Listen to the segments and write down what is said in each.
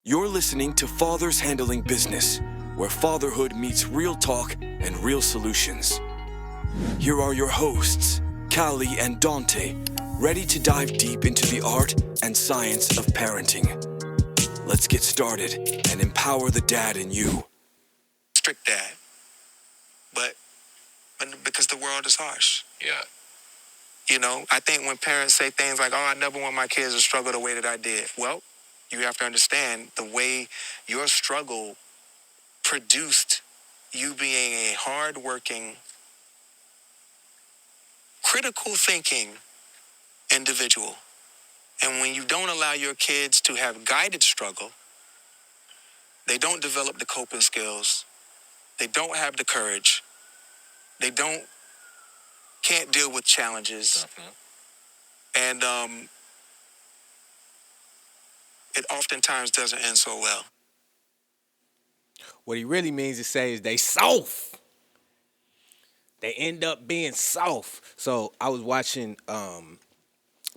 You're listening to Fathers Handling Business, where fatherhood meets real talk and real solutions. Here are your hosts, Cali and Donté, ready to dive deep into the art and science of parenting. Let's get started and empower the dad in you. Strict dad, but because the world is harsh. Yeah. You know, I think when parents say things like, "Oh, I never want my kids to struggle the way that I did," well, you have to understand the way your struggle produced you being a hardworking, critical thinking individual. And when you don't allow your kids to have guided struggle, they don't develop the coping skills, they don't have the courage, they can't deal with challenges, and it oftentimes doesn't end so well. What he really means to say is they soft. They end up being soft. So I was watching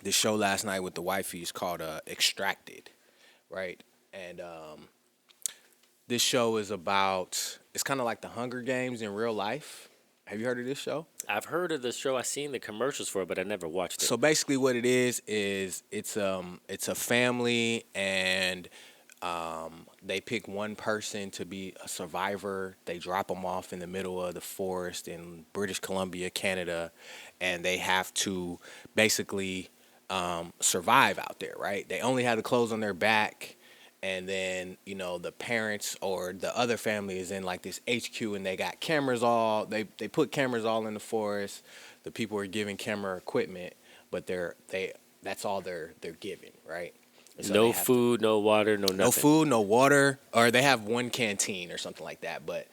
this show last night with the wifey. It's called Extracted, right? And this show is about, it's kind of like the Hunger Games in real life. Have you heard of this show? I've heard of the show. I've seen the commercials for it, but I never watched it. So basically what it is it's a family, and they pick one person to be a survivor. They drop them off in the middle of the forest in British Columbia, Canada, and they have to basically survive out there, right? They only have the clothes on their back, and then, you know, the parents or the other family is in like this HQ, and they got cameras all, they put cameras all in the forest. The people are giving camera equipment, but that's all they're given, right? And so No they have food, no water, no nothing. no food, no water, or they have one canteen or something like that. But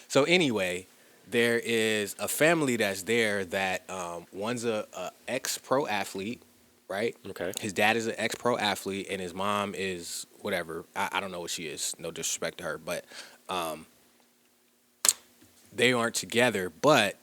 so anyway, there is a family that's there that one's a ex-pro athlete, right? Okay. His dad is an ex-pro athlete, and his mom is whatever. I don't know what she is. No disrespect to her, but they aren't together. But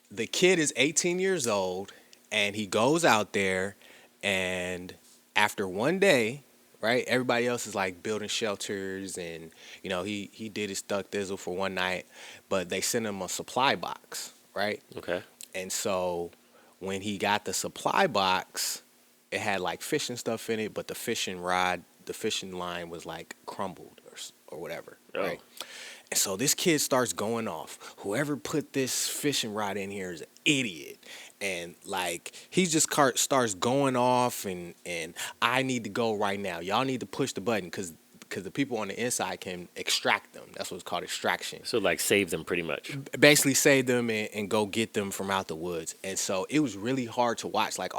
the kid is 18 years old, and he goes out there, and after one day, right, everybody else is like building shelters, and you know he did his stuck thizzle for one night, but they sent him a supply box, right? Okay. And so when he got the supply box, it had like fishing stuff in it, but the fishing line was like crumbled or whatever, Oh. right? And so this kid starts going off. Whoever put this fishing rod in here is an idiot. And like he just starts going off, and I need to go right now. Y'all need to push the button because the people on the inside can extract them. That's what's called extraction. So like save them pretty much. Basically save them and go get them from out the woods. And so it was really hard to watch. Like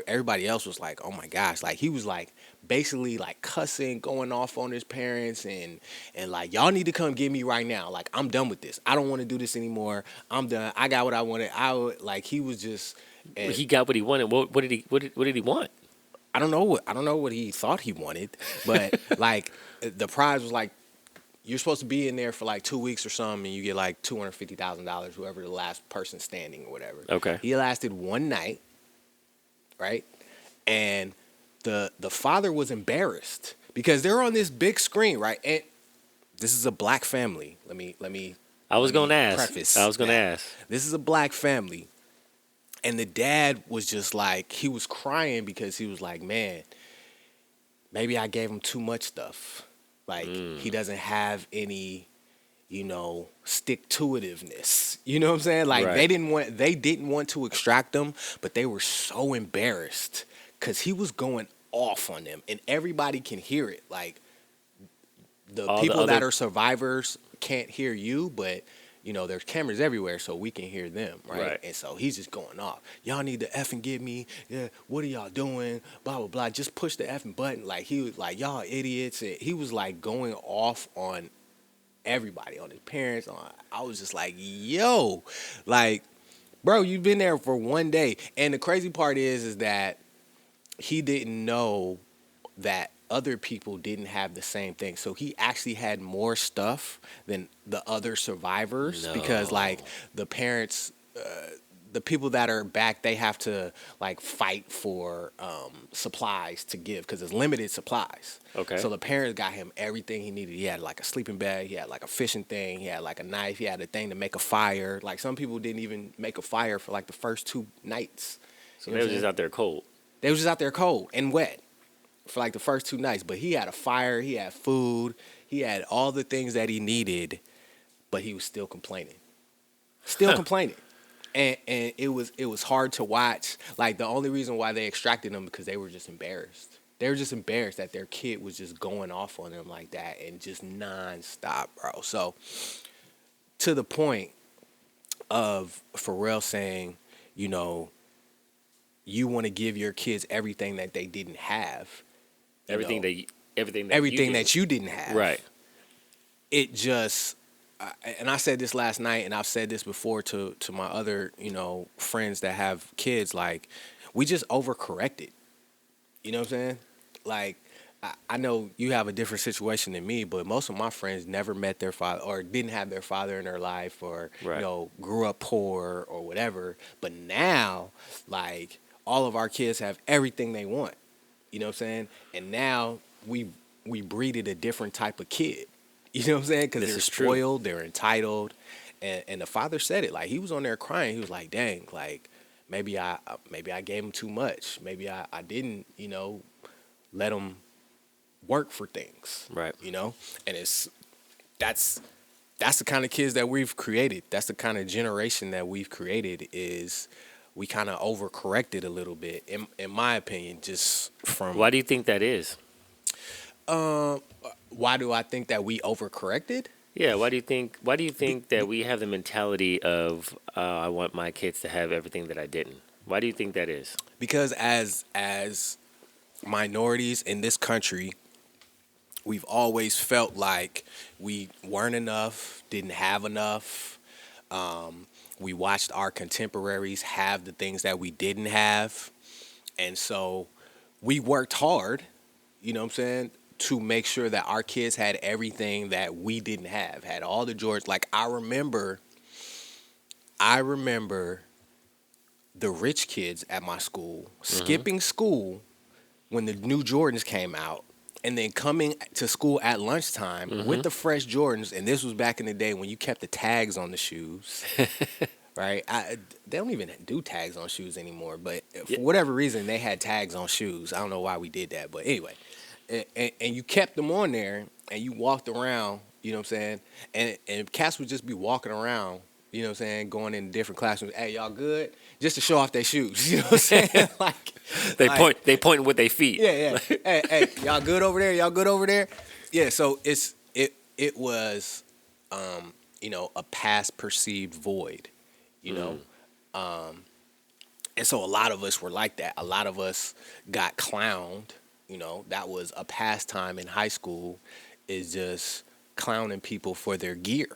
everybody else was like, oh my gosh, like he was like basically like cussing, going off on his parents, and like, y'all need to come get me right now. Like, I'm done with this. I don't want to do this anymore. I'm done. I got what I wanted. Like he was just. And He got what he wanted. What did he want? I don't know what he thought he wanted, but like the prize was like, you're supposed to be in there for like 2 weeks or something, and you get like $250,000, whoever the last person standing or whatever. Okay. He lasted one night, right? And the father was embarrassed because they're on this big screen, right? And this is a black family. Let me. I was gonna ask. Preface I was gonna that. ask. This is a black family. And the dad was just like, he was crying because he was like, man, maybe I gave him too much stuff. Like, he doesn't have any, you know, stick-to-itiveness. You know what I'm saying? Like, Right. they didn't want to extract him, but they were so embarrassed because he was going off on them. And everybody can hear it. Like, the All the people that other- are survivors can't hear you, but you know, there's cameras everywhere, so we can hear them, right? Right. And so he's just going off. Y'all need to effing get me. Yeah, what are y'all doing? Blah, blah, blah. Just push the effing button. Like, he was like, y'all idiots. And he was like going off on everybody, on his parents. I was just like, yo, like, bro, you've been there for one day. And the crazy part is that he didn't know that other people didn't have the same thing. So he actually had more stuff than the other survivors because like the parents the people that are back, they have to like fight for supplies to give because it's limited supplies. Okay. So the parents got him everything he needed. He had like a sleeping bag, he had like a fishing thing, he had like a knife, he had a thing to make a fire. Like some people didn't even make a fire for like the first 2 nights. So they were just out there cold. They was just out there cold and wet for like the first 2 nights. But he had a fire, he had food, he had all the things that he needed, but he was still complaining. Still complaining. And it was hard to watch. Like the only reason why they extracted him because they were just embarrassed. They were just embarrassed that their kid was just going off on them like that and just nonstop, bro. So to the point of Pharrell saying, you know, you want to give your kids everything that they didn't have. Everything that you didn't have. Right. It just, and I said this last night, and I've said this before to my other, you know, friends that have kids. Like, we just overcorrected. You know what I'm saying? Like, I know you have a different situation than me, but most of my friends never met their father or didn't have their father in their life or, right. you know, grew up poor or whatever. But now, like, all of our kids have everything they want. You know what I'm saying? And now we breeded a different type of kid. You know what I'm saying? Because they're spoiled, they're entitled. And the father said it. Like, he was on there crying. He was like, dang, like, maybe I gave him too much. Maybe I didn't, you know, let him work for things. Right. You know? And that's the kind of kids that we've created. That's the kind of generation that we've created is we kind of overcorrected a little bit, in my opinion, just from... Why do you think that is? Why do I think that we overcorrected? Yeah, why do you think that we have the mentality of I want my kids to have everything that I didn't? Why do you think that is? Because as minorities in this country, we've always felt like we weren't enough, didn't have enough. We watched our contemporaries have the things that we didn't have. And so we worked hard, you know what I'm saying, to make sure that our kids had everything that we didn't have, had all the Jordans. Like, I remember the rich kids at my school skipping school when the new Jordans came out and then coming to school at lunchtime with the fresh Jordans. And this was back in the day when you kept the tags on the shoes. Right? They don't even do tags on shoes anymore, but for whatever reason, they had tags on shoes. I don't know why we did that, but anyway. And you kept them on there, and you walked around, you know what I'm saying? And cats would just be walking around, you know what I'm saying, going in different classrooms. Hey, y'all good? Just to show off their shoes, you know what I'm saying? Like they point with their feet. Yeah. hey, y'all good over there? Y'all good over there? Yeah. So it was, you know, a past perceived void. You know, and so a lot of us were like that. A lot of us got clowned. You know, that was a pastime in high school, is just clowning people for their gear.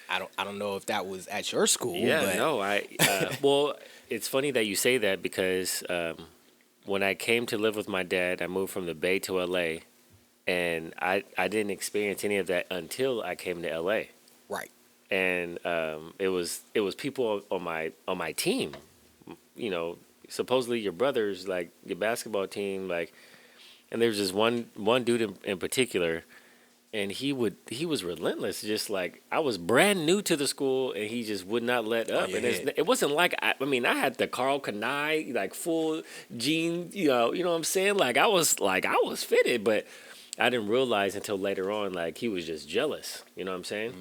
I don't know if that was at your school. Yeah, but... no, well, it's funny that you say that because when I came to live with my dad, I moved from the Bay to LA, and I didn't experience any of that until I came to LA. Right. And it was people on my team, you know, supposedly your brothers, like your basketball team, like, and there was this one dude in particular, and he was relentless. Just like, I was brand new to the school, and he just would not let up. And it wasn't like I had the Karl Kani like full jean, you know what I'm saying? Like I was fitted, but I didn't realize until later on, like he was just jealous. You know what I'm saying?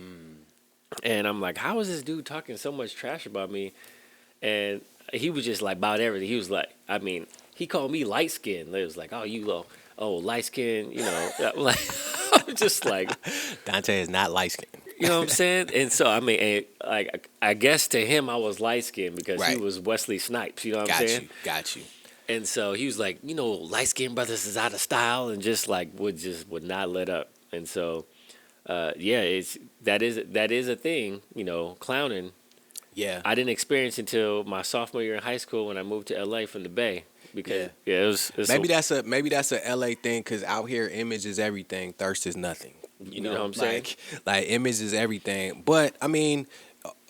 And I'm like, how is this dude talking so much trash about me? And he was just like about everything. He was like, I mean, he called me light skinned. It was like, oh, you light skinned, you know. Like, I'm just like, Donté is not light skinned. You know what I'm saying? And so I mean, like I guess to him I was light skinned because he was Wesley Snipes. You know what I'm saying? Got you. And so he was like, you know, light skinned brothers is out of style, and just like would not let up. And so. Yeah, that is a thing, you know, clowning. Yeah, I didn't experience until my sophomore year in high school when I moved to LA from the Bay. Because it was maybe that's a LA thing, because out here image is everything, thirst is nothing. You know what I'm saying? Like image is everything. But I mean,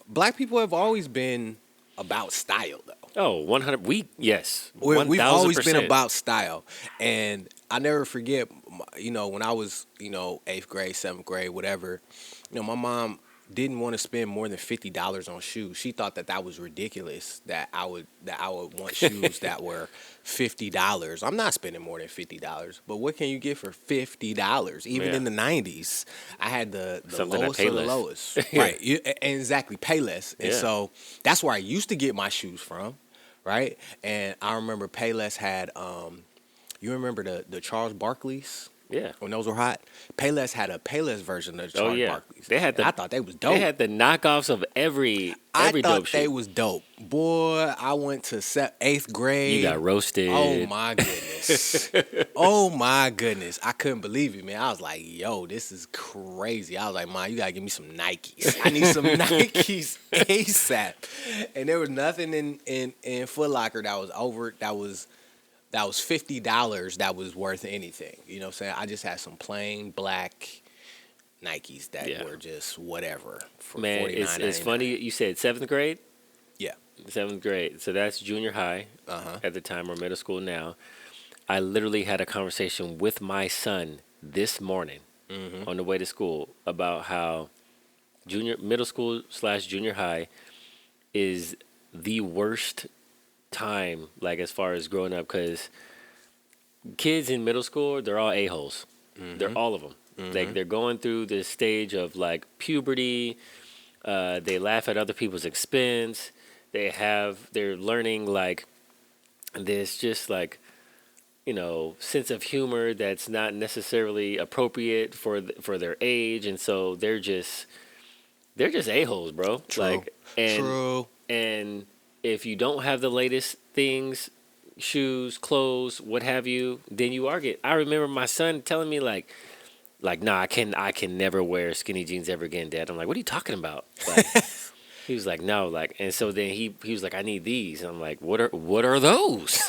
Black people have always been about style, though. Oh, 100. Yes. We've always been 1000%. about style. And I never forget, when I was, 8th grade, 7th grade, whatever, my mom didn't want to spend more than $50 on shoes. She thought that was ridiculous, that I would want shoes that were $50. I'm not spending more than $50. But what can you get for $50? Even in the 90s, I had the Something at lowest of the Payless. lowest. Right. Exactly. Payless. And so that's where I used to get my shoes from. Right. And I remember Payless had, you remember the Charles Barkley's? Yeah. When those were hot, Payless had a Payless version of the Charles Barkley's. They had I thought they was dope. They had the knockoffs of every I dope thought shoe. they was dope. Boy, I went to 8th grade. You got roasted. Oh my goodness. Oh my goodness. I couldn't believe it, man. I was like, yo, this is crazy. I was like, Mom, you gotta give me some Nikes. I need some Nikes ASAP. And there was nothing in Foot Locker that was $50 that was worth anything. You know what I'm saying? I just had some plain black Nikes that were just whatever for Man, $49.99. it's funny you said 7th grade. Yeah. 7th grade. So that's junior high at the time, or middle school now. I literally had a conversation with my son this morning on the way to school about how middle school / junior high is the worst time, like as far as growing up, because kids in middle school, they're all a-holes. They're all of them. Like they're going through this stage of like puberty. They laugh at other people's expense. They're learning like this just like, sense of humor that's not necessarily appropriate for their age, and so they're just a-holes, bro. True. True. And if you don't have the latest things, shoes, clothes, what have you, then you are I remember my son telling me like, nah, I can never wear skinny jeans ever again, Dad. I'm like, what are you talking about? Like, he was like, no, like, and so then he was like, I need these. And I'm like, what are those?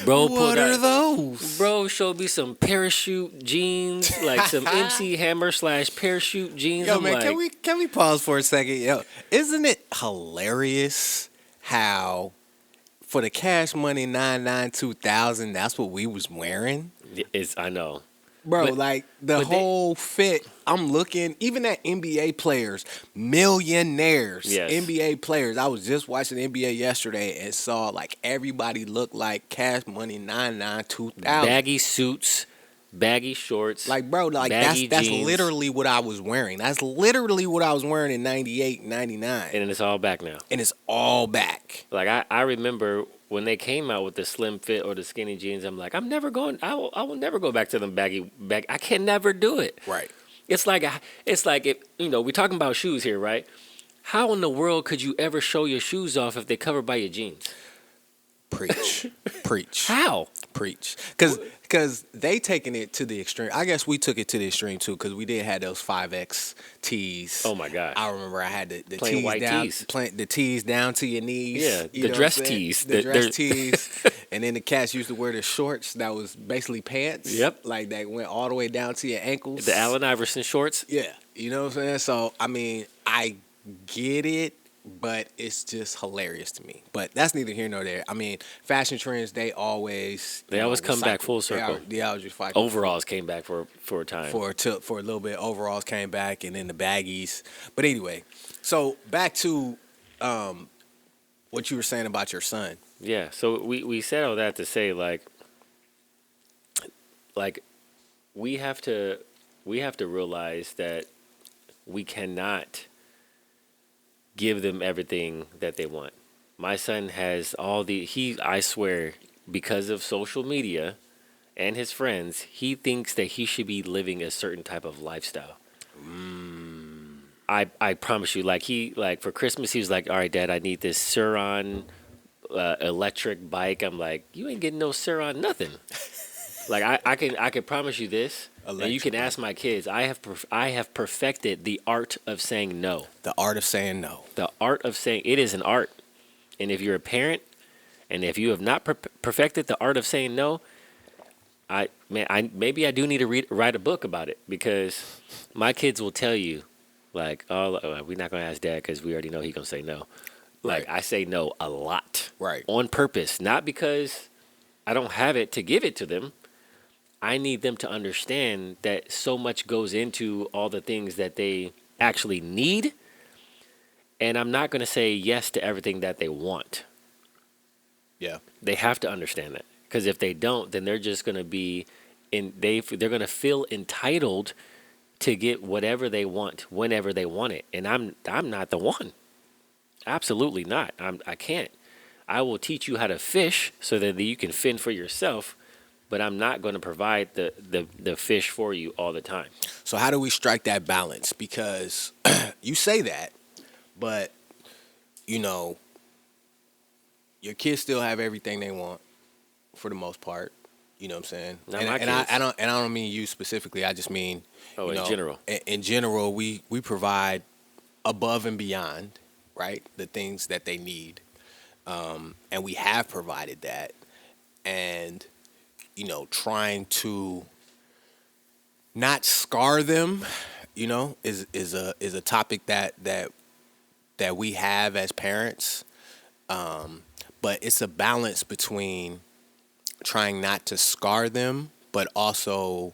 Bro, what are those? Bro showed me some parachute jeans, like some MC Hammer / parachute jeans. Yo, I'm man, like, can we pause for a second? Yo, isn't it hilarious how for the Cash Money 99 2000, that's what we was wearing? I know. Bro, But- like the but whole fit. I'm looking, even at NBA players, millionaires, Yes. NBA players. I was just watching the NBA yesterday and saw like everybody look like Cash Money 99 2000. Baggy suits, baggy shorts. Like, bro, like baggy that's jeans. literally what I was wearing. That's literally what I was wearing in 98, 99. And it's all back now. And it's all back. Like I remember when they came out with the slim fit or the skinny jeans, I'm like, I will never go back to them baggy. I can never do it. Right. It's like if we're talking about shoes here, right? How in the world could you ever show your shoes off if they're covered by your jeans? Preach. Preach. How? Preach. Because they taking it to the extreme. I guess we took it to the extreme too, because we did have those 5X tees. Oh my God. I remember I had the Plain tees white down, tees. the tees down to your knees. Yeah, you the know dress what I'm saying? tees. The dress They're- tees. And then the cats used to wear the shorts that was basically pants. Yep. Like that went all the way down to your ankles. The Allen Iverson shorts. Yeah. You know what I'm saying? So, I mean, I get it, but it's just hilarious to me. But that's neither here nor there. I mean, fashion trends, they always come back recycle. full circle. They always recycle. Overalls came back for a time. For a little bit, overalls came back, and then the baggies. But anyway, so back to what you were saying about your son. Yeah, so we said all that to say like we have to realize that we cannot give them everything that they want. My son has I swear, because of social media and his friends, he thinks that he should be living a certain type of lifestyle. I promise you, like for Christmas he was like, all right, Dad, I need this Suron electric bike. I'm like, you ain't getting no Suron nothing. Like I can promise you this, and you can ask my kids. I have perfected the art of saying no. The art of saying no. The art of saying it is an art, and if you're a parent, and if you have not perfected the art of saying no, maybe I do need to write a book about it, because my kids will tell you Like, oh, we're not gonna ask dad because we already know he's gonna say no. Like, Right. I say no a lot, Right. on purpose, not because I don't have it to give it to them. I need them to understand that so much goes into all the things that they actually need, and I'm not gonna say yes to everything that they want. Yeah. They have to understand that, because if they don't, then they're just gonna be they're gonna feel entitled to get whatever they want whenever they want it, and I'm not the one. Absolutely not. I can't. I will teach you how to fish so that you can fend for yourself, but I'm not going to provide the fish for you all the time. So how do we strike that balance? Because you say that, but you know, your kids still have everything they want for the most part. You know what I'm saying? Not and my and kids. I don't mean you specifically. I just mean In general. In general, we provide above and beyond, right? The things that they need, and we have provided that, and trying to not scar them, is a topic that we have as parents. But it's a balance between trying not to scar them, but also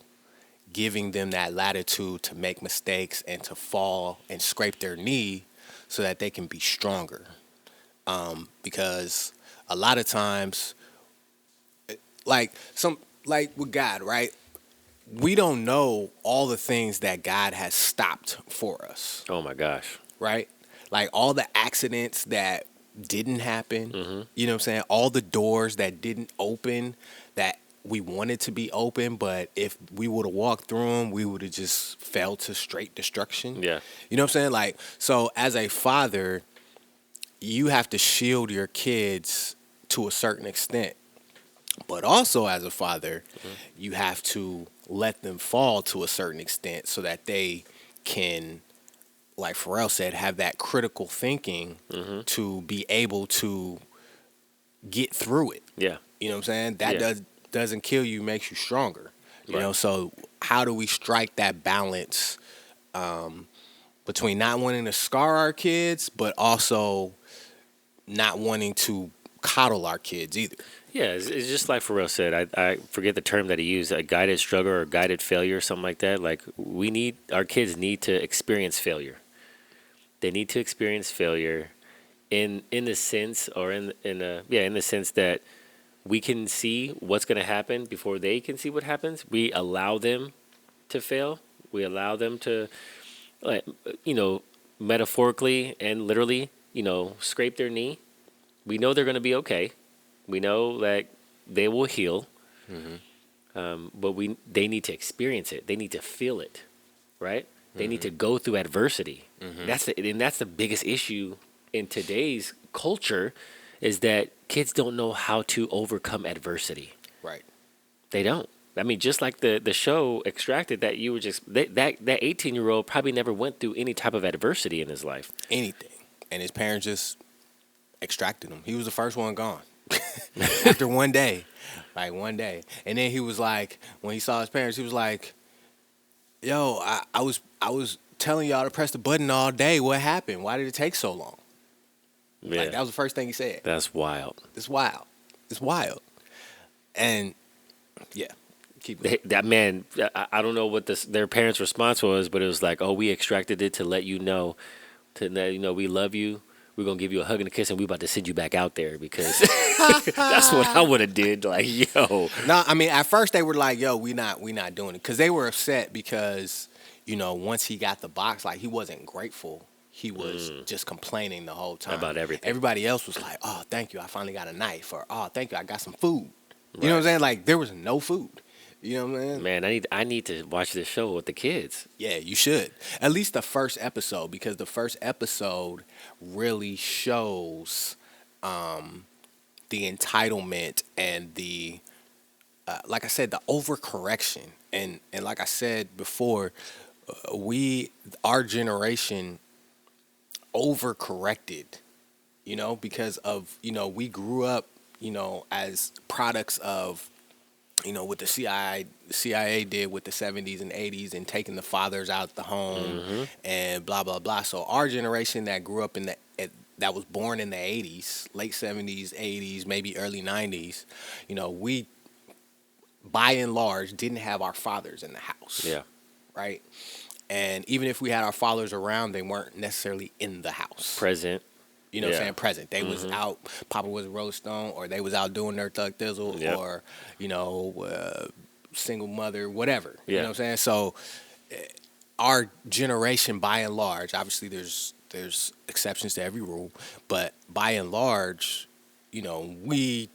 giving them that latitude to make mistakes and to fall and scrape their knee so that they can be stronger. Because a lot of times, like with God, right? We don't know all the things that God has stopped for us, Oh my gosh. right? Like all the accidents that didn't happen, Mm-hmm. you know what I'm saying? All the doors that didn't open that we wanted to be open, but if we would have walked through them, we would have just fell to straight destruction. Yeah. You know what I'm saying? Like, so as a father, you have to shield your kids to a certain extent. But also as a father, you have to let them fall to a certain extent so that they can, like Pharrell said, have that critical thinking to be able to get through it. Yeah. You know what I'm saying? That Yeah. doesn't kill you, makes you stronger. You Right. know, so how do we strike that balance between not wanting to scar our kids, but also not wanting to coddle our kids either? Yeah, it's just like Pharrell said. I forget the term that he used, a guided struggle or guided failure or something like that. Like, our kids need to experience failure. They need to experience failure in the sense, or in the sense that we can see what's going to happen before they can see what happens. We allow them to fail. We allow them to, like, metaphorically and literally, scrape their knee. We know they're going to be okay. We know that they will heal, but they need to experience it. They need to feel it, right? They need to go through adversity. That's the biggest issue in today's culture, is that kids don't know how to overcome adversity. Right. They don't. I mean, just like the show Extracted, that you were just that 18-year-old probably never went through any type of adversity in his life. Anything. And his parents just extracted him. He was the first one gone. After one day. Like one day. And then he was like, when he saw his parents, he was like, yo, I was telling y'all to press the button all day. What happened? Why did it take so long? Yeah, Like, that was the first thing he said. that's wild. It's wild. It's wild. And yeah, keep going. That man, I don't know what their parents' response was, but it was like, "Oh, we extracted it to let you know, we love you. We're gonna give you a hug and a kiss, and we about to send you back out there because that's what I would have did." Like, yo, No, I mean, at first they were like, yo, we not doing it. Because they were upset because, once he got the box, like, he wasn't grateful. He was just complaining the whole time. About everything. Everybody else was like, oh, thank you, I finally got a knife. Or, oh, thank you, I got some food. You know what I'm Right. saying? Like, there was no food. You know what I'm saying? man, I need to watch this show with the kids. Yeah, you should. At least the first episode, because the first episode really shows the entitlement and the, like I said, the overcorrection. And like I said before, our generation overcorrected, because of, we grew up, as products of what the CIA did with the 70s and 80s and taking the fathers out the home and blah blah blah. So our generation that grew up that was born in the 80s, late 70s, 80s, maybe early 90s, we by and large didn't have our fathers in the house. Yeah. Right? And even if we had our fathers around, they weren't necessarily in the house. Present. You know what I'm saying? Present. They was out, Papa was a Rolling Stone, or they was out doing their thug thizzle, or, single mother, whatever. You know what I'm saying? So our generation, by and large, obviously there's exceptions to every rule, but by and large, we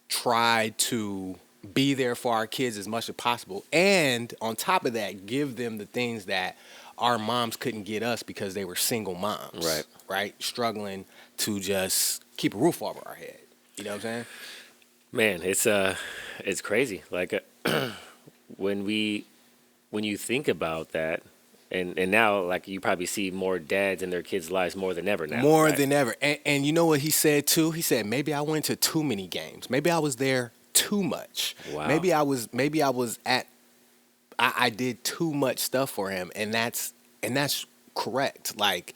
try to be there for our kids as much as possible. And on top of that, give them the things that our moms couldn't get us because they were single moms. Right. Right? Struggling to just keep a roof over our head. You know what I'm saying? Man, it's crazy. Like when you think about that, and now like you probably see more dads in their kids' lives more than ever now. More right? than ever. And you know what he said too? He said maybe I went to too many games. Maybe I was there too much. Wow. Maybe I was I did too much stuff for him, and that's correct. Like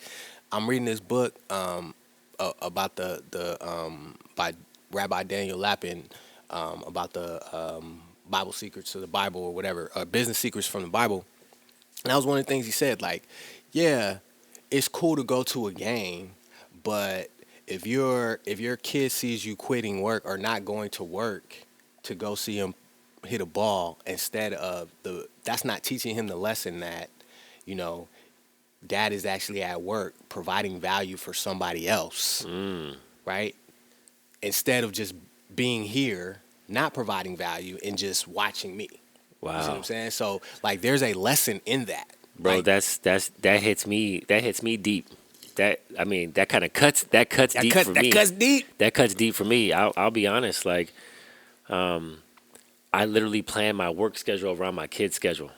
I'm reading this book about by Rabbi Daniel Lapin about the Bible secrets to the Bible or whatever, business secrets from the Bible. And that was one of the things he said. Like, yeah, it's cool to go to a game, but if your kid sees you quitting work or not going to work to go see him hit a ball instead of that's not teaching him the lesson that, dad is actually at work providing value for somebody else, right? Instead of just being here, not providing value and just watching me. Wow. You see what I'm saying? So like, there's a lesson in that, bro. like, that hits me deep. That kind of cuts deep for me. That cuts deep. That cuts deep for me. I'll be honest. Like, I literally plan my work schedule around my kid's schedule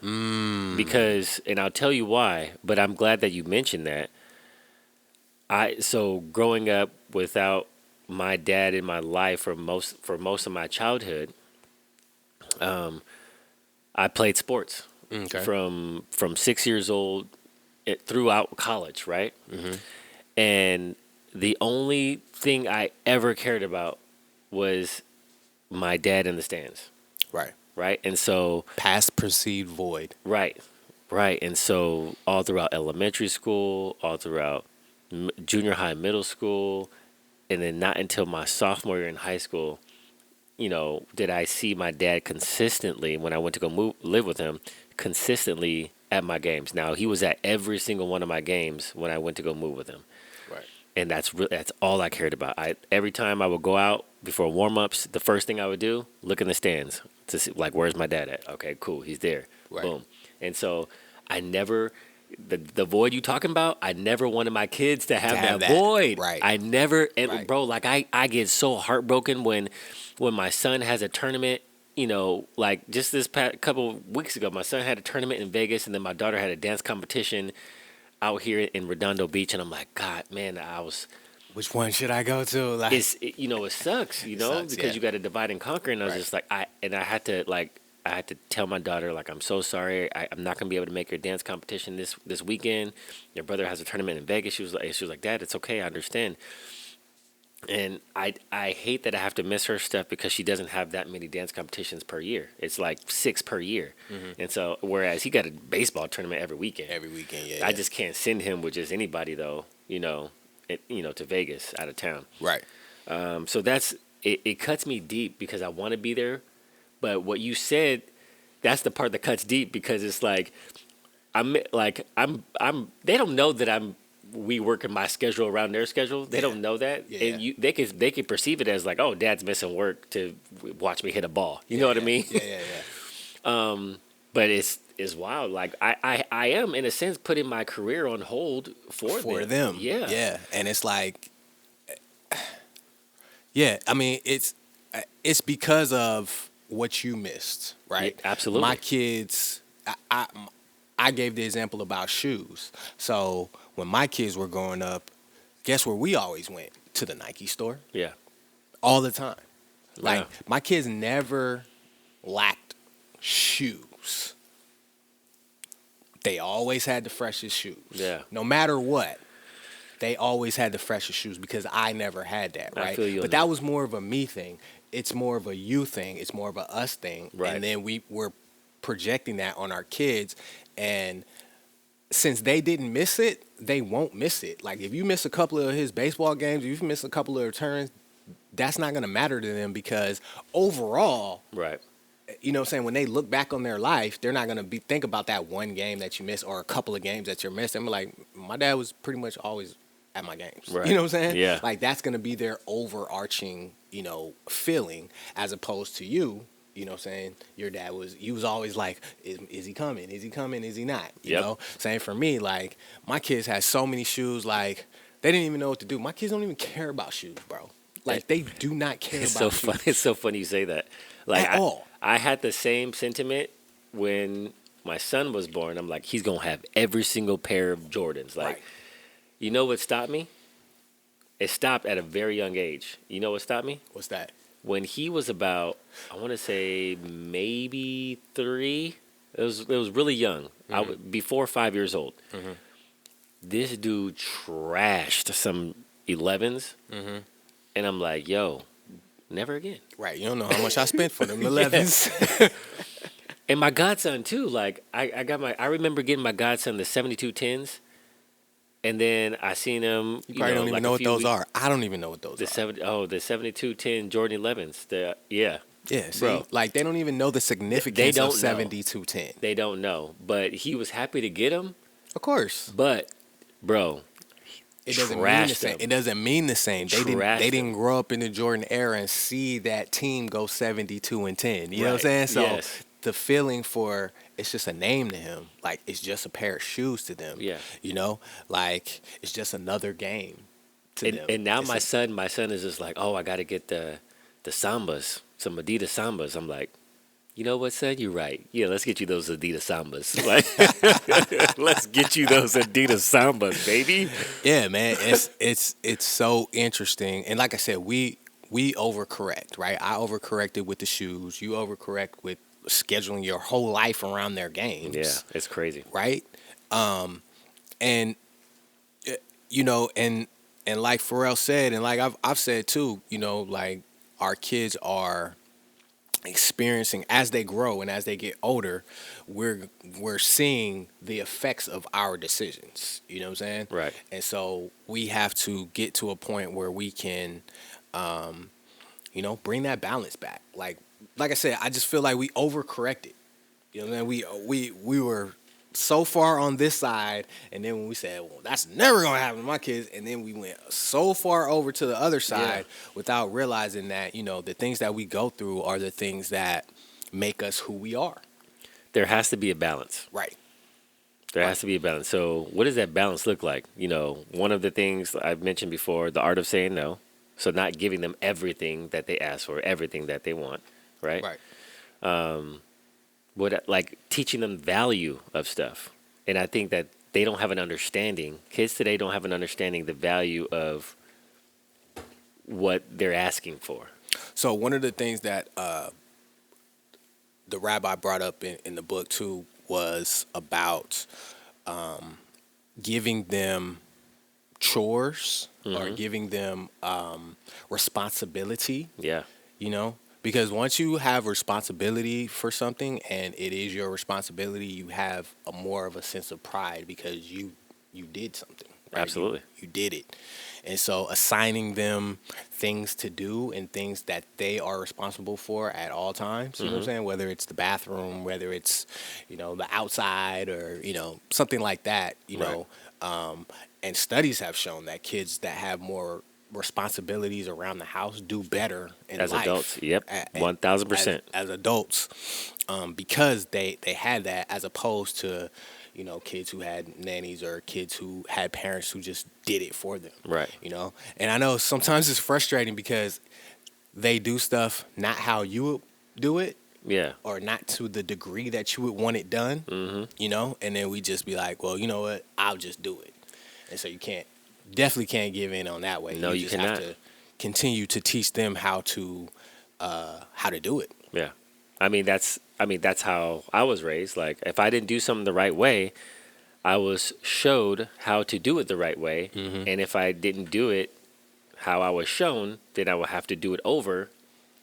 because, and I'll tell you why. But I'm glad that you mentioned that. So growing up without my dad in my life for most of my childhood, I played sports from 6 years old throughout college, right? And the only thing I ever cared about was my dad in the stands. Right. And so Past perceived void. Right. And so all throughout elementary school, all throughout junior high, middle school, and then not until my sophomore year in high school, did I see my dad consistently when I went to go live with him, consistently at my games. Now, he was at every single one of my games when I went to go move with him. Right. And that's all I cared about. Every time I would go out before warm-ups, the first thing I would do, look in the stands to see, like, where's my dad at? Okay, cool, he's there. Right. Boom. And so I never, the void you talking about, I never wanted my kids to have that void. Right. I never, and Right. bro, like I get so heartbroken when my son has a tournament. Like just this couple of weeks ago, my son had a tournament in Vegas, and then my daughter had a dance competition out here in Redondo Beach, and I'm like, God, man, Which one should I go to? Like, it sucks, sucks, because yeah. you got to divide and conquer, and I was Right. just like, I had to tell my daughter, like, I'm so sorry, I'm not gonna be able to make your dance competition this weekend. Your brother has a tournament in Vegas. She was like, Dad, it's okay, I understand. And I hate that I have to miss her stuff because she doesn't have that many dance competitions per year. It's like 6 per year. And so, whereas he got a baseball tournament every weekend. yeah. I just can't send him with just anybody though, to Vegas out of town. Right. So it cuts me deep because I want to be there. But what you said, that's the part that cuts deep because it's like, I'm they don't know that we work in my schedule around their schedule. They don't know that. Yeah. And they can perceive it as like, oh, Dad's missing work to watch me hit a ball. You know what I mean? Yeah. But it's wild. Like I am in a sense putting my career on hold for them. Yeah. Yeah. And it's like, yeah, I mean, it's because of what you missed, right? Yeah, absolutely. My kids, I gave the example about shoes. So when my kids were growing up, guess where we always went? To the Nike store. Yeah. All the time. Like, Yeah. my kids never, lacked shoes. They always had the freshest shoes. Yeah. No matter what, they always had the freshest shoes because I never had that, right? I feel you on But that. that was more of a me thing. It's more of a you thing. It's more of a us thing. Right. And then we're projecting that on our kids. And since they didn't miss it, they won't miss it. Like if you miss a couple of his baseball games, if you miss a couple of returns, that's not going to matter to them because overall, Right. you know what I'm saying, when they look back on their life, they're not going to think about that one game that you missed or a couple of games that you're missing. I'm like, my dad was pretty much always at my games. Right. You know what I'm saying? Yeah. Like that's going to be their overarching, feeling as opposed to you. You know what I'm saying? Your dad you was always like, is he coming? Is he coming? Is he not? You Yep. know? Same for me. Like, my kids had so many shoes, like, they didn't even know what to do. My kids don't even care about shoes, bro. Like, they do not care It's about so shoes. funny. It's so funny you say that. Like At all. I had the same sentiment when my son was born. I'm like, he's gonna have every single pair of Jordans. Like, Right. you know what stopped me? It stopped at a very young age. You know what stopped me? What's that? When he was about, I want to say maybe 3. It was really young. Before 5 years old. Mm-hmm. This dude trashed some 11s, and I'm like, yo, never again. Right. You don't know how much I spent for them 11s. And my godson too. Like I remember getting my godson the 7210s, and then I seen him. You probably don't even like know a what few those weeks- are. I don't even know what those The are. the 7210 Jordan 11s. Yeah. Yeah, see, Bro. like they don't even know the significance They don't of know. 7210. They don't know, but he was happy to get them. Of course. But, bro, It doesn't mean the trashed same. them. It doesn't mean the same. They Trashed didn't them. grow up in the Jordan era and see that team go 72 and 10. You know what I'm Right. saying? So Yes. the feeling for it's just a name to him. Like it's just a pair of shoes to them. Yeah. You know? Like it's just another game to them. And now It's my son is just like, oh, I got to get the Sambas, some Adidas Sambas. I'm like, you know what, son? You're right. Yeah, let's get you those Adidas Sambas. Like, let's get you those Adidas Sambas, baby. Yeah, man, it's so interesting. And like I said, we overcorrect, right? I overcorrected with the shoes. You overcorrect with scheduling your whole life around their games. Yeah, it's crazy. Right? And you know, and like Pharrell said, and like I've said too, you know, like our kids are experiencing as they grow and as they get older, we're seeing the effects of our decisions. You know what I'm saying? Right. And so we have to get to a point where we can, bring that balance back. Like I said, I just feel like we overcorrected. You know what I'm saying? We were so far on this side, and then when we said, well, that's never gonna happen to my kids, and then we went so far over to the other side without realizing that, the things that we go through are the things that make us who we are. There has to be a balance. Right. There has to be a balance. So what does that balance look like? One of the things I've mentioned before, the art of saying no. So not giving them everything that they ask for, everything that they want, right? Right. Like teaching them value of stuff. And I think that they don't have an understanding. Kids today don't have an understanding the value of what they're asking for. So one of the things that the rabbi brought up in the book too was about giving them chores or giving them responsibility. Yeah. Because once you have responsibility for something and it is your responsibility, you have more of a sense of pride because you did something. Right? Absolutely. You did it. And so assigning them things to do and things that they are responsible for at all times, you know what I'm saying? Whether it's the bathroom, whether it's, the outside or, something like that, know. And studies have shown that kids that have more responsibilities around the house do better in As life. adults. Yep. 1000%. As adults, because they had that as opposed to, kids who had nannies or kids who had parents who just did it for them. Right. And I know sometimes it's frustrating because they do stuff not how you would do it. Yeah. Or not to the degree that you would want it done. And then we just be like, well, you know what? I'll just do it. And so you definitely can't give in on that way. No, you just cannot. have to continue to teach them how to do it. Yeah. that's how I was raised. Like if I didn't do something the right way, I was showed how to do it the right way, and if I didn't do it how I was shown, then I would have to do it over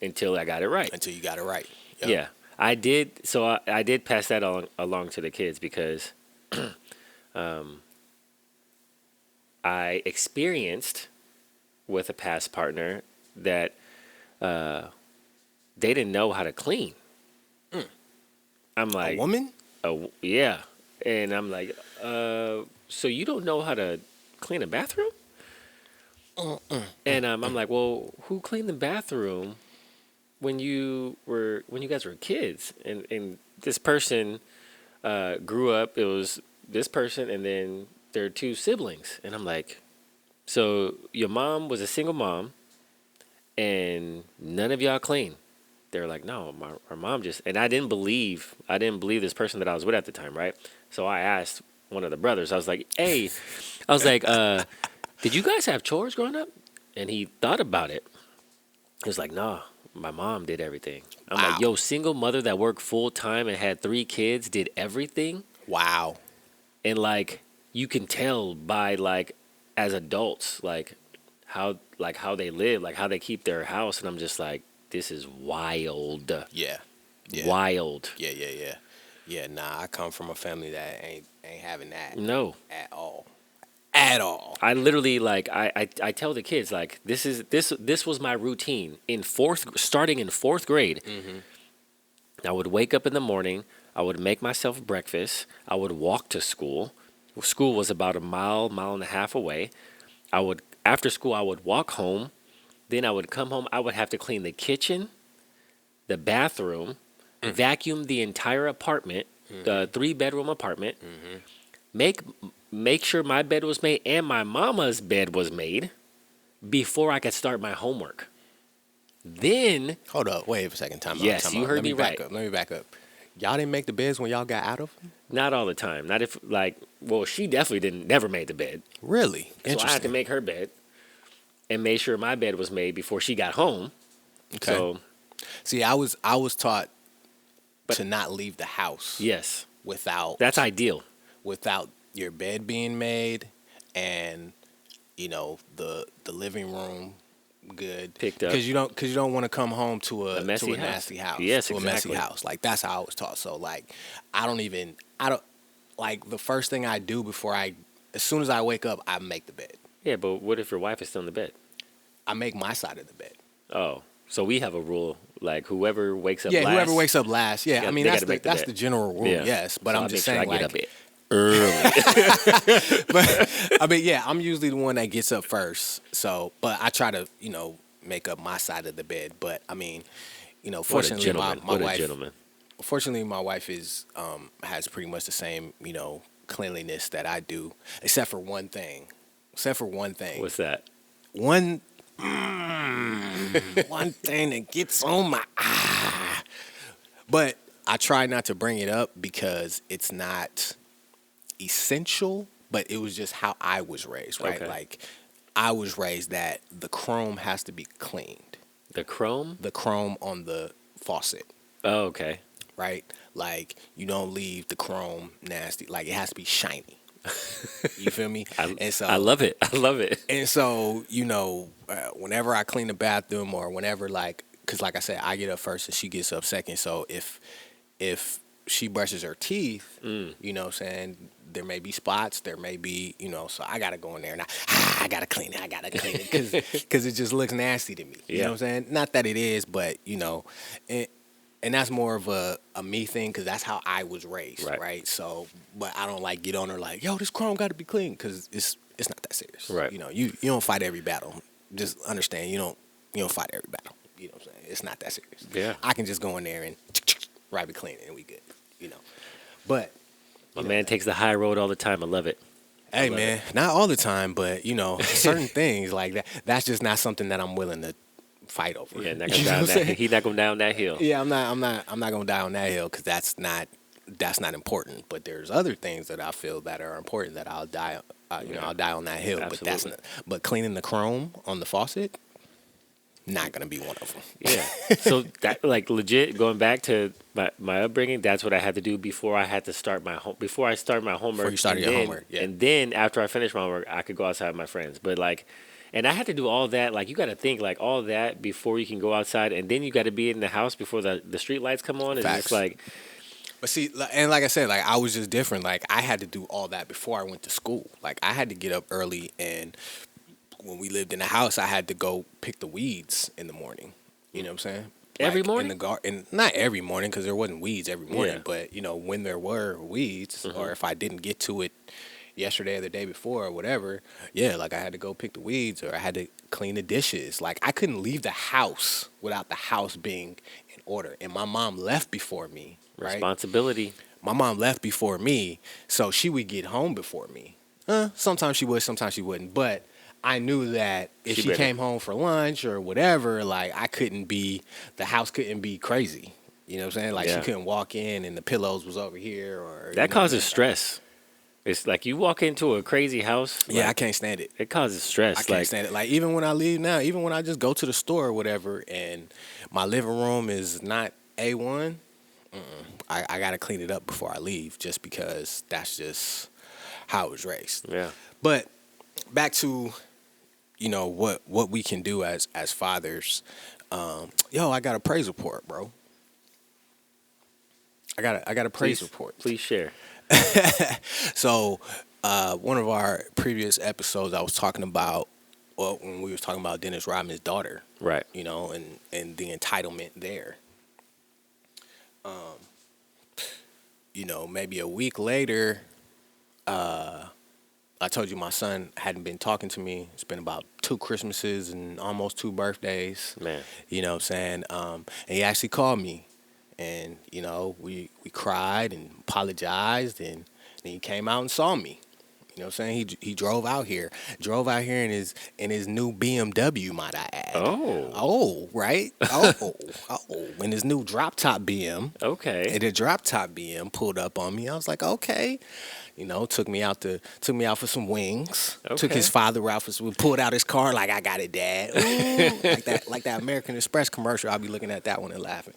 until I got it right. Until you got it right. Yep. Yeah, I did. So I did pass that along to the kids because I experienced with a past partner that they didn't know how to clean. I'm like, A woman? oh yeah, and I'm like, so you don't know how to clean a bathroom? And I'm like, well, who cleaned the bathroom when you guys were kids? And this person grew up. It was this person, and then there are two siblings. And I'm like, so your mom was a single mom, and none of y'all clean. They're like, no, our mom just. And I didn't believe this person that I was with at the time, right? So I asked one of the brothers. I was like, hey, did you guys have chores growing up? And he thought about it. He was like, nah, my mom did everything. I'm like, yo, single mother that worked full time and had 3 kids did everything. Wow. And like, you can tell by like, as adults, like how they live, like how they keep their house. And I'm just like, this is wild. Yeah. Wild. Yeah, nah, I come from a family that ain't having that. No. At all. At all. I literally like I tell the kids like this was my routine starting in 4th grade. I would wake up in the morning, I would make myself breakfast, I would walk to school. School was about a mile and a half away. After school I would walk home, then I would come home, I would have to clean the kitchen, the bathroom, vacuum the entire apartment, the 3-bedroom apartment, make sure my bed was made and my mama's bed was made before I could start my homework. Then Hold up, wait a second. Time out. Yes, time you out. heard Let me right. Let me back up. Y'all didn't make the beds when y'all got out of them? not all the time. Not if like well, she definitely never made the bed. Really? So I had to make her bed and made sure my bed was made before she got home. Okay. So see, I was taught to not leave the house. yes, Without that's ideal. without your bed being made and the living room good Picked up. because you don't want to come home to a messy nasty house. Yes, to exactly. a messy house. Like that's how I was taught. So like I don't like the first thing I do as soon as I wake up, I make the bed. Yeah, but what if your wife is still in the bed? I make my side of the bed. Oh, so we have a rule like whoever wakes up Yeah, last. whoever wakes up last. Yeah, Yeah, I mean they that's gotta make the that's bed. the general rule. Yeah. Yes, but So I'm I just make saying sure I like get up early. but I mean, yeah, I'm usually the one that gets up first. So, but I try to, make up my side of the bed. But I mean, What a fortunately, gentleman. my What a wife, gentleman. fortunately, my wife is has pretty much the same, cleanliness that I do, except for one thing. What's that? One one thing that gets on my but I try not to bring it up because it's not essential, but it was just how I was raised, right? Okay. Like I was raised that the chrome has to be cleaned. The chrome? The chrome on the faucet, Oh, okay. right? Like you don't leave the chrome nasty. Like it has to be shiny. You feel me? I love it. I love it. And so, whenever I clean the bathroom or whenever, because like I said, I get up first and she gets up second. So if she brushes her teeth, what I'm saying, there may be spots, there may be, so I got to go in there and I got to clean it because it just looks nasty to me. You know what I'm saying? Not that it is, but, and that's more of a me thing because that's how I was raised, right? So, but I don't get on her like, yo, this chrome got to be clean because it's not that serious, Right? You don't fight every battle. Just understand you don't fight every battle. You know what I'm saying? It's not that serious. Yeah. I can just go in there and right it clean it and we good. But My man takes the high road all the time. I love it. hey man, not all the time, but certain things like that. That's just not something that I'm willing to fight over. Yeah, not You gonna know what I'm saying? he's not going down that hill. Yeah, I'm not gonna die on that hill because that's not important. But there's other things that I feel that are important that I'll die. I'll die on that hill. Absolutely. But that's not. But cleaning the chrome on the faucet, not gonna be one of them. Yeah. So that like legit going back to my upbringing, that's what I had to do before I had to start my home before I start my homework. Before you started and your then, homework, yeah. And then after I finished my homework, I could go outside with my friends. But like, and I had to do all that. Like you got to think like all that before you can go outside, and then you got to be in the house before the street lights come on. It's Facts. just like, But see, and like I said, like I was just different. Like I had to do all that before I went to school. Like I had to get up early, and when we lived in the house, I had to go pick the weeds in the morning. You know what I'm saying? Every Like, morning? in the garden, not every morning because there wasn't weeds every morning. Yeah. But when there were weeds, or if I didn't get to it yesterday or the day before or whatever, yeah, like I had to go pick the weeds or I had to clean the dishes. Like I couldn't leave the house without the house being in order. And my mom left before me. Right? responsibility. My mom left before me, so she would get home before me. Sometimes she would, sometimes she wouldn't. But I knew that if she better. came home for lunch or whatever, like the house couldn't be crazy. You know what I'm saying? Like Yeah. she couldn't walk in and the pillows was over here or That causes stress. It's like you walk into a crazy house. Yeah, like, I can't stand it. It causes stress. I can't like, stand it. Like even when I leave now, even when I just go to the store or whatever, and my living room is not A1, I gotta clean it up before I leave, just because that's just how I was raised. Yeah. But back to what we can do as fathers. I got a praise report, bro. I got a praise report. Please share. So, one of our previous episodes, I was talking about, when we was talking about Dennis Rodman's daughter, Right. and the entitlement there. Maybe a week later, I told you my son hadn't been talking to me. It's been about 2 Christmases and almost 2 birthdays. Man. You know what I'm saying? And he actually called me. And, we cried and apologized. And then he came out and saw me. You know what I'm saying? He drove out here. In his new BMW, might I add. Oh, right? Oh. In his new drop top BM. Okay. And the drop top BM pulled up on me. I was like, okay. Took me out for some wings. Okay. Took his father out we pulled out his car like, I got it, Dad. Ooh, like that American Express commercial. I'll be looking at that one and laughing.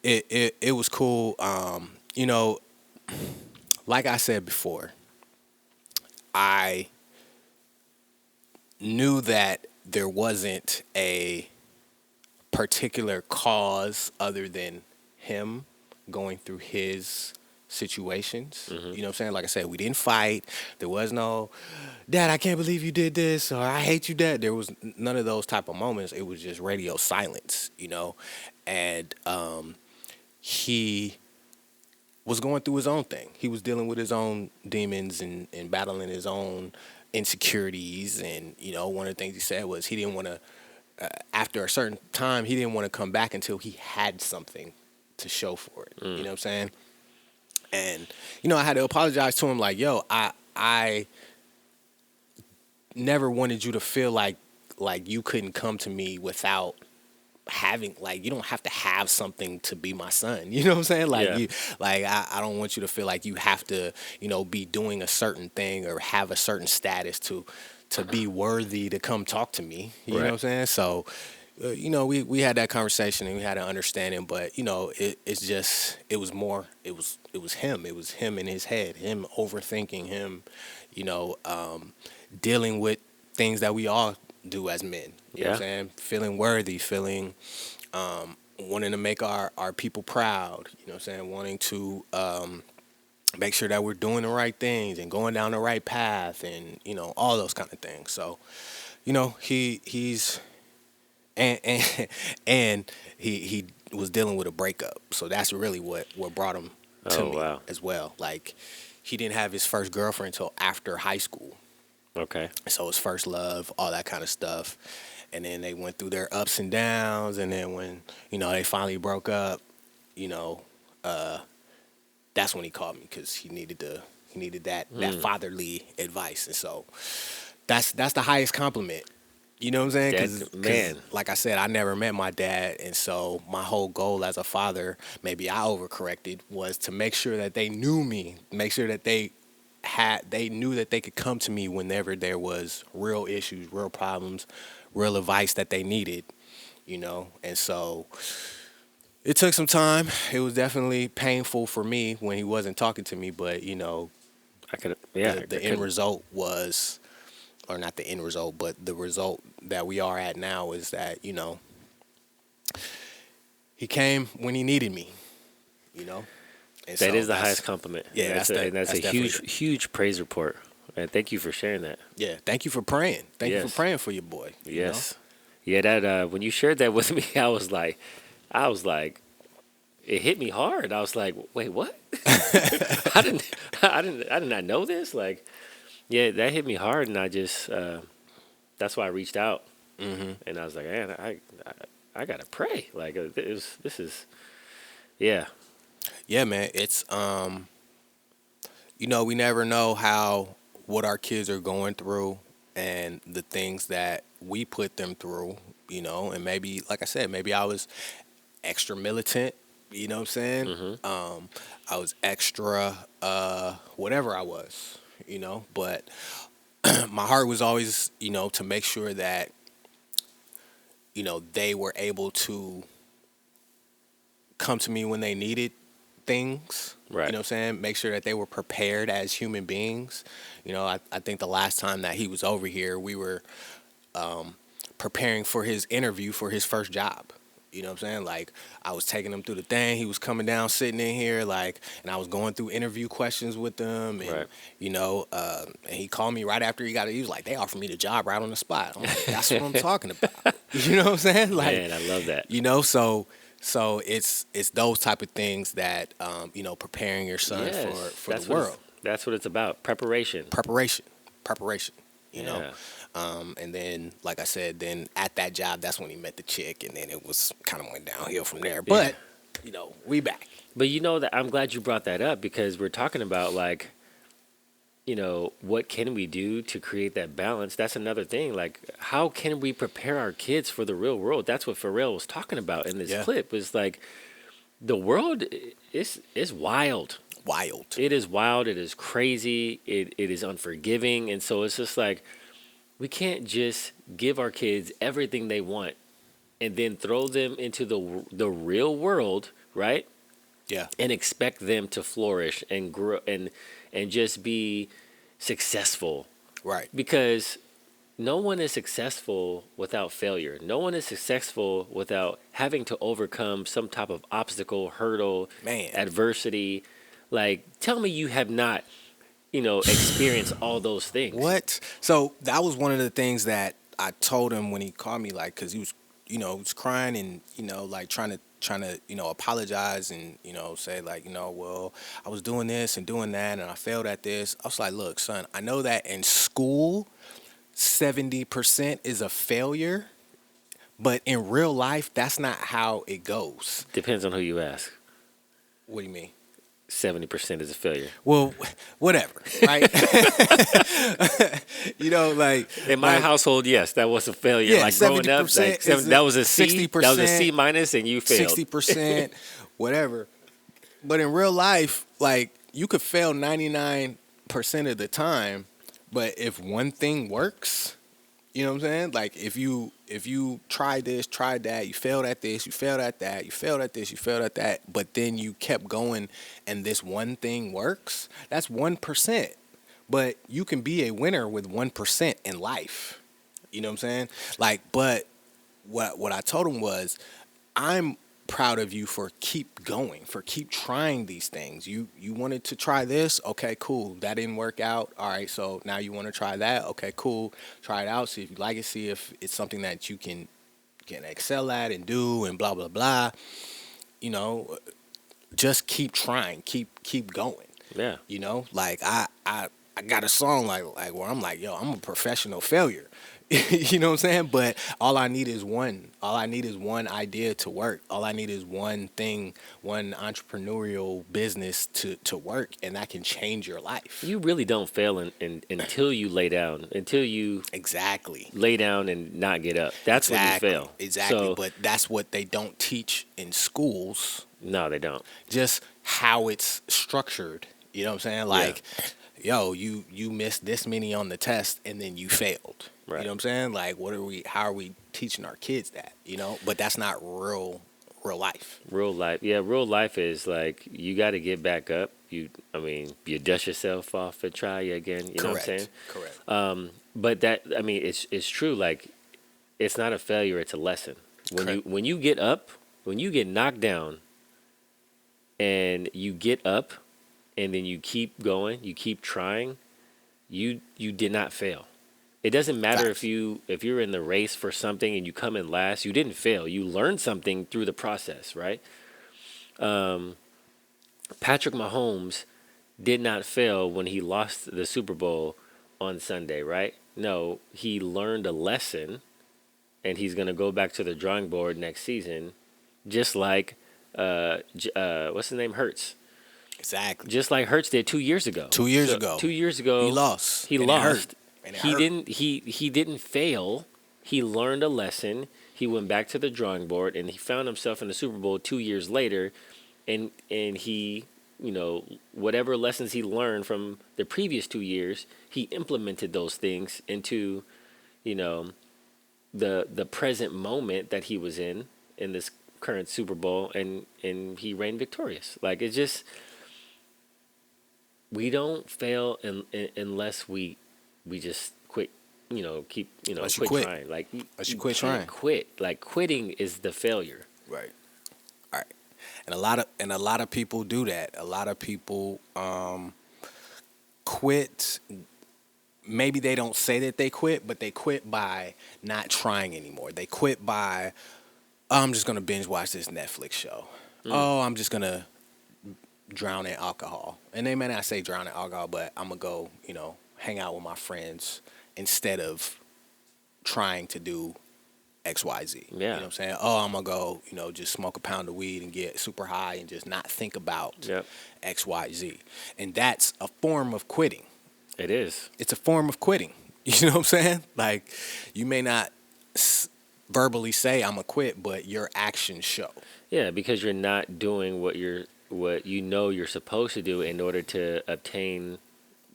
It was cool. Like I said before, I knew that there wasn't a particular cause other than him going through his situations. You know what I'm saying? Like I said, we didn't fight. There was no, Dad, I can't believe you did this, or I hate you, Dad. There was none of those type of moments. It was just radio silence, And he was going through his own thing. He was dealing with his own demons and battling his own insecurities. And, one of the things he said was he didn't want to, after a certain time, he didn't want to come back until he had something to show for it. You know what I'm saying? And, I had to apologize to him like, yo, I never wanted you to feel like you couldn't come to me without having, like, you don't have to have something to be my son. You know what I'm saying? Like, Yeah. I don't want you to feel like you have to, be doing a certain thing or have a certain status to be worthy to come talk to me. You know what I'm saying? So, we had that conversation and we had an understanding, but it was him. It was him in his head, him overthinking, him, dealing with things that we all do as men. You know what I'm saying? Feeling worthy, feeling, wanting to make our people proud. You know what I'm saying? Wanting to make sure that we're doing the right things and going down the right path, and all those kind of things. So, he's and he was dealing with a breakup. So that's really what brought him to me as well. Like, he didn't have his first girlfriend until after high school. Okay. So his first love, all that kind of stuff. And then they went through their ups and downs. And then when, they finally broke up, that's when he called me, because he needed that fatherly advice. And so that's the highest compliment. You know what I'm saying? Man. Like I said, I never met my dad. And so my whole goal as a father, maybe I overcorrected, was to make sure that they knew me, make sure that they they knew that they could come to me whenever there was real issues, real problems, real advice that they needed, And so it took some time. It was definitely painful for me when he wasn't talking to me, but I could, yeah. the end result was, or not the end result, but the result that we are at now is that, he came when he needed me, And That is the highest compliment. Yeah, that's a huge praise report. And thank you for sharing that. Yeah, thank you for praying. Thank you for praying for your boy. Yes. Yeah, that when you shared that with me, I was like, it hit me hard. I was like, wait, what? I did not know this. Like, yeah, that hit me hard, and I just that's why I reached out, and I was like, man, I gotta pray. Like, this is, yeah. Yeah, man. It's we never know what our kids are going through and the things that we put them through, and maybe, like I said, maybe I was extra militant, you know what I'm saying? Mm-hmm. I was extra whatever I was, but my heart was always, to make sure that, they were able to come to me when they needed things. Right. You know what I'm saying? Make sure that they were prepared as human beings. I think the last time that he was over here, we were preparing for his interview for his first job. You know what I'm saying? Like, I was taking him through the thing. He was coming down, sitting in here, like, and I was going through interview questions with him. And, right. And he called me right after he got it. He was like, they offered me the job right on the spot. I'm like, that's what I'm talking about. You know what I'm saying? Like, man, I love that. So it's those type of things that, preparing your son for the world. That's what it's about. Preparation. Yeah. And then, like I said, then at that job, that's when he met the chick, and then it was kind of went downhill from there. But, we back. But that I'm glad you brought that up, because we're talking about, like, what can we do to create that balance? That's another thing. Like, how can we prepare our kids for the real world? That's what Pharrell was talking about in this clip. Was like, the world is wild. It is wild. It is crazy. It is unforgiving. And so it's just like, we can't just give our kids everything they want and then throw them into the real world, right? Yeah. And expect them to flourish and grow and just be successful. Right. Because no one is successful without failure. No one is successful without having to overcome some type of obstacle, hurdle, adversity. Like, tell me you have not, experienced all those things. What? So that was one of the things that I told him when he called me, like, because he was, was crying and, like trying to, apologize and, say like, well, I was doing this and doing that and I failed at this. I was like, look, son, I know that in school, 70% is a failure, but in real life, that's not how it goes. Depends on who you ask. What do you mean? 70% is a failure. Well, whatever, right? Like in my household, yes, that was a failure. Yeah, like growing up, like that was a C. 60%, that was a C minus, and you failed. 60%, whatever. But in real life, like, you could fail 99% of the time, but if one thing works, you know what I'm saying? Like, if you tried this, tried that, you failed at this, you failed at that, you failed at this, you failed at that, but then you kept going and this one thing works, that's 1%. But you can be a winner with 1% in life. You know what I'm saying? Like, but what I told him was, I'm proud of you for keep going, for keep trying these things. You wanted to try this, okay, cool. That didn't work out. All right, so now you want to try that, okay, cool. Try it out, see if you like it, see if it's something that you can excel at and do, and blah blah blah. Just keep trying, keep going. Yeah. Like I got a song like where I'm like, yo, I'm a professional failure. You know what I'm saying? But all I need is one. All I need is one idea to work. All I need is one thing, one entrepreneurial business to work, and that can change your life. You really don't fail until you lay down, until you lay down and not get up. That's when you fail. Exactly. So, but that's what they don't teach in schools. No, they don't. Just how it's structured. You know what I'm saying? Like, yo, you missed this many on the test and then you failed. Right. You know what I'm saying? Like, how are we teaching our kids that? You know, but that's not real life. Real life, yeah. Real life is like you got to get back up. You dust yourself off and try again. You know what I'm saying? Correct. But that, I mean, it's true. Like, it's not a failure; it's a lesson. When you get up, when you get knocked down, and you get up, and then you keep going, you keep trying, you did not fail. It doesn't matter Facts. if you're in the race for something and you come in last, you didn't fail. You learned something through the process, right? Patrick Mahomes did not fail when he lost the Super Bowl on Sunday, right? No, he learned a lesson, and he's going to go back to the drawing board next season, just like what's his name, Hurts. Exactly. Just like Hurts did 2 years ago. 2 years So, ago. 2 years ago, He lost. He and lost. It hurt. And it hurt. He didn't fail. He learned a lesson. He went back to the drawing board, and he found himself in the Super Bowl 2 years later, and he, whatever lessons he learned from the previous 2 years, he implemented those things into, the present moment that he was in this current Super Bowl, and he reigned victorious. Like, it's just, we don't fail unless we just quit. Unless you quit quit. trying. Like, Unless you you quit can't trying. Quit. Like, quitting is the failure. Right. All right. And a lot of people do that. A lot of people quit. Maybe they don't say that they quit, but they quit by not trying anymore. They quit by, I'm just gonna binge watch this Netflix show. Oh, I'm just gonna drown in alcohol. And they may not say drown in alcohol, but I'm gonna go, hang out with my friends instead of trying to do XYZ. Yeah. You know what I'm saying? Oh, I'm gonna go, just smoke a pound of weed and get super high and just not think about Yep. XYZ. And that's a form of quitting. It is. It's a form of quitting. You know what I'm saying? Like, you may not verbally say I'm gonna quit, but your actions show. Yeah, because you're not doing what you're supposed to do in order to obtain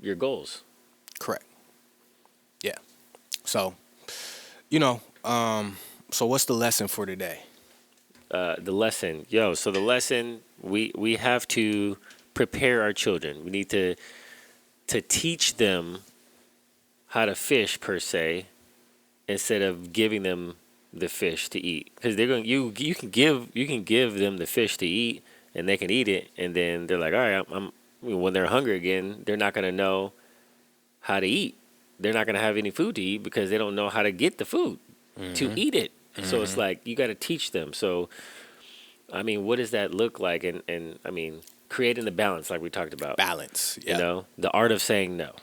your goals. Correct. Yeah. So, so what's the lesson for today? The lesson, so the lesson, we have to prepare our children. We need to teach them how to fish, per se, instead of giving them the fish to eat, because they're going you can give them the fish to eat, and they can eat it, and then they're like, all right, when they're hungry again, they're not going to know how to eat. They're not going to have any food to eat because they don't know how to get the food to eat it. So it's like, you got to teach them. So, I mean, what does that look like? And I mean, creating the balance, like we talked about. Balance. Yeah. The art of saying no.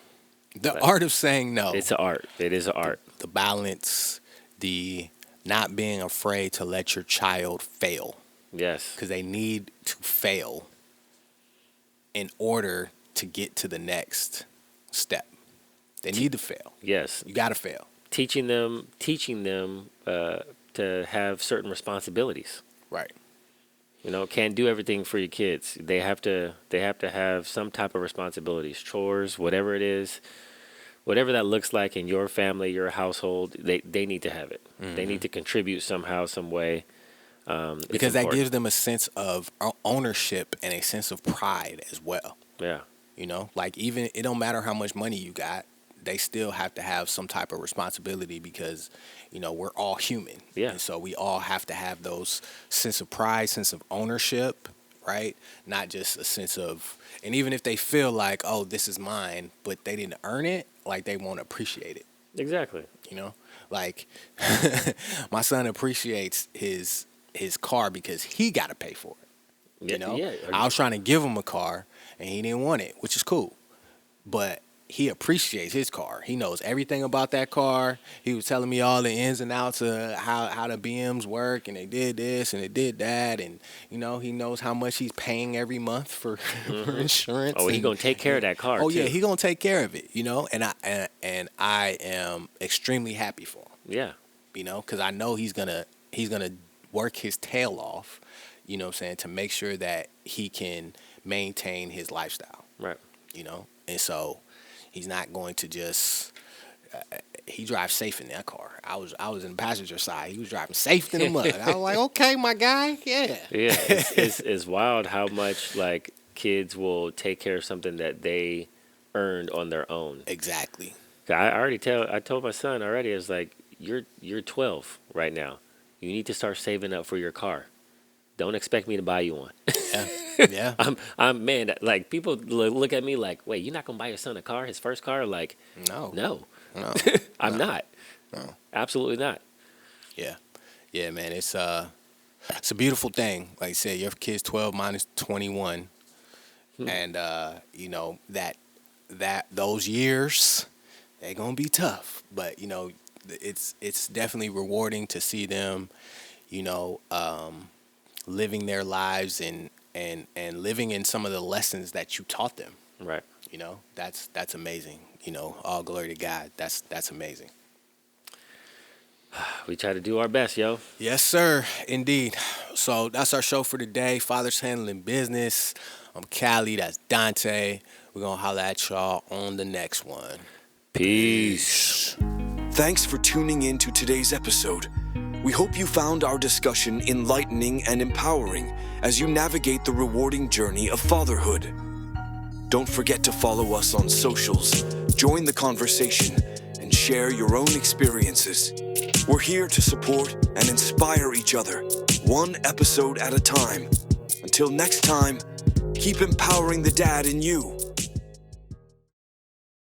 The art of saying no. It's an art. It is an art. The balance, the not being afraid to let your child fail. Yes. Because they need to fail in order to get to the next step. They need to fail. Yes. You got to fail. Teaching them to have certain responsibilities. Right. Can't do everything for your kids. They have to have some type of responsibilities, chores, whatever it is, whatever that looks like in your family, your household. They need to have it. They need to contribute somehow, some way. Because that gives them a sense of ownership and a sense of pride as well. Yeah. Like, even it don't matter how much money you got, they still have to have some type of responsibility because, we're all human. Yeah. And so we all have to have those sense of pride, sense of ownership, right? Not just a sense of, and even if they feel like, oh, this is mine, but they didn't earn it, like, they won't appreciate it. Exactly. Like, my son appreciates his car because he got to pay for it. Yeah. I was trying to give him a car and he didn't want it, which is cool. But he appreciates his car. He knows everything about that car. He was telling me all the ins and outs of how the BMs work, and they did this and they did that, and he knows how much he's paying every month for insurance. Oh, he's gonna take care of that car. Oh, too. yeah, he's gonna take care of it. And I am extremely happy for him. Yeah. Because I know he's gonna work his tail off. To make sure that he can maintain his lifestyle. Right. And so He's not going to just. He drives safe in that car. I was in the passenger side. He was driving safe in the mud. I was like, okay, my guy, yeah. Yeah, it's wild how much like kids will take care of something that they earned on their own. Exactly. I told my son already. I was like, you're 12 right now. You need to start saving up for your car. Don't expect me to buy you one. Yeah. Yeah. I'm man. Like people look at me like, wait, you're not gonna buy your son a car, his first car? Like, no. I'm not. No. Absolutely not. Yeah. Yeah, man. It's a beautiful thing. Like I said, your kid's 12, mine is 21. And you know, that those years, they're gonna be tough. But, you know, it's definitely rewarding to see them, you know, living their lives and living in some of the lessons that you taught them. Right. You know, that's amazing. You know, all glory to God. That's amazing. We try to do our best, yo. Yes, sir. Indeed. So that's our show for today. Fathers Handling Business. I'm Cali. That's Donté. We're going to holler at y'all on the next one. Peace. Thanks for tuning in to today's episode. We hope you found our discussion enlightening and empowering as you navigate the rewarding journey of fatherhood. Don't forget to follow us on socials, join the conversation, and share your own experiences. We're here to support and inspire each other, one episode at a time. Until next time, keep empowering the dad in you.